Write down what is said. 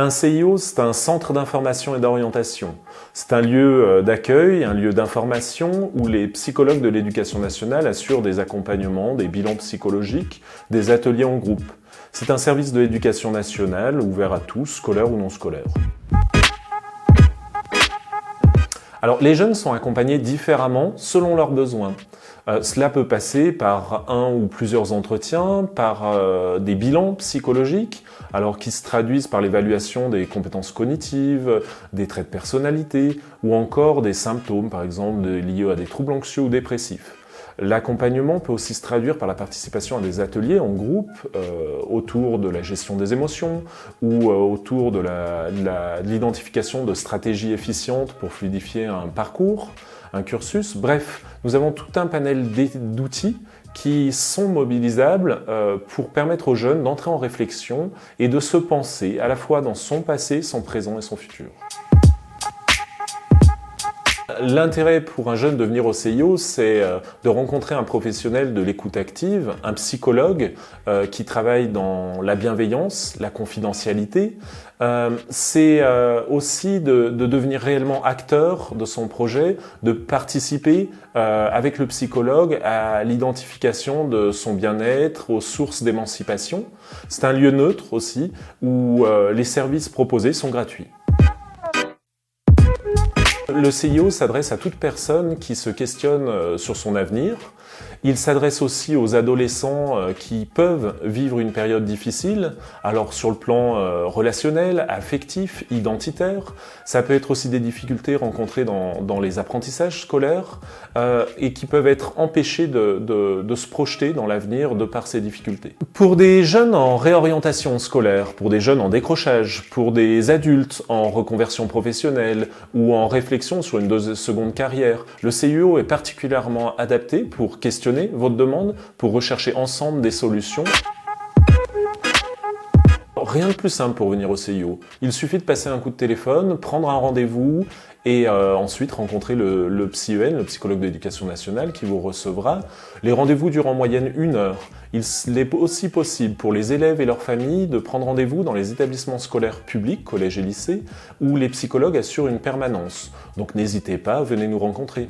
Un CIO, c'est un centre d'information et d'orientation. C'est un lieu d'accueil, un lieu d'information où les psychologues de l'éducation nationale assurent des accompagnements, des bilans psychologiques, des ateliers en groupe. C'est un service de l'éducation nationale ouvert à tous, scolaires ou non scolaires. Alors, les jeunes sont accompagnés différemment selon leurs besoins. Cela peut passer par un ou plusieurs entretiens, par des bilans psychologiques, alors qui se traduisent par l'évaluation des compétences cognitives, des traits de personnalité, ou encore des symptômes, par exemple liés à des troubles anxieux ou dépressifs. L'accompagnement peut aussi se traduire par la participation à des ateliers en groupe autour de la gestion des émotions ou autour de l'identification de stratégies efficientes pour fluidifier un parcours, un cursus. Bref, nous avons tout un panel d'outils qui sont mobilisables pour permettre aux jeunes d'entrer en réflexion et de se penser à la fois dans son passé, son présent et son futur. L'intérêt pour un jeune de venir au CIO, c'est de rencontrer un professionnel de l'écoute active, un psychologue qui travaille dans la bienveillance, la confidentialité. C'est aussi de devenir réellement acteur de son projet, de participer avec le psychologue à l'identification de son bien-être, aux sources d'émancipation. C'est un lieu neutre aussi où les services proposés sont gratuits. Le CIO s'adresse à toute personne qui se questionne sur son avenir. Il s'adresse aussi aux adolescents qui peuvent vivre une période difficile, alors sur le plan relationnel, affectif, identitaire. Ça peut être aussi des difficultés rencontrées dans les apprentissages scolaires et qui peuvent être empêchés de se projeter dans l'avenir de par ces difficultés. Pour des jeunes en réorientation scolaire, pour des jeunes en décrochage, pour des adultes en reconversion professionnelle ou en réflexion sur une seconde carrière, le CIO est particulièrement adapté pour questionner votre demande, pour rechercher ensemble des solutions. Rien de plus simple pour venir au CIO. Il suffit de passer un coup de téléphone, prendre un rendez-vous et ensuite rencontrer le PsyEN, le psychologue de l'éducation nationale, qui vous recevra. Les rendez-vous durent en moyenne 1 heure. Il est aussi possible pour les élèves et leurs familles de prendre rendez-vous dans les établissements scolaires publics, collèges et lycées, où les psychologues assurent une permanence. Donc n'hésitez pas, venez nous rencontrer.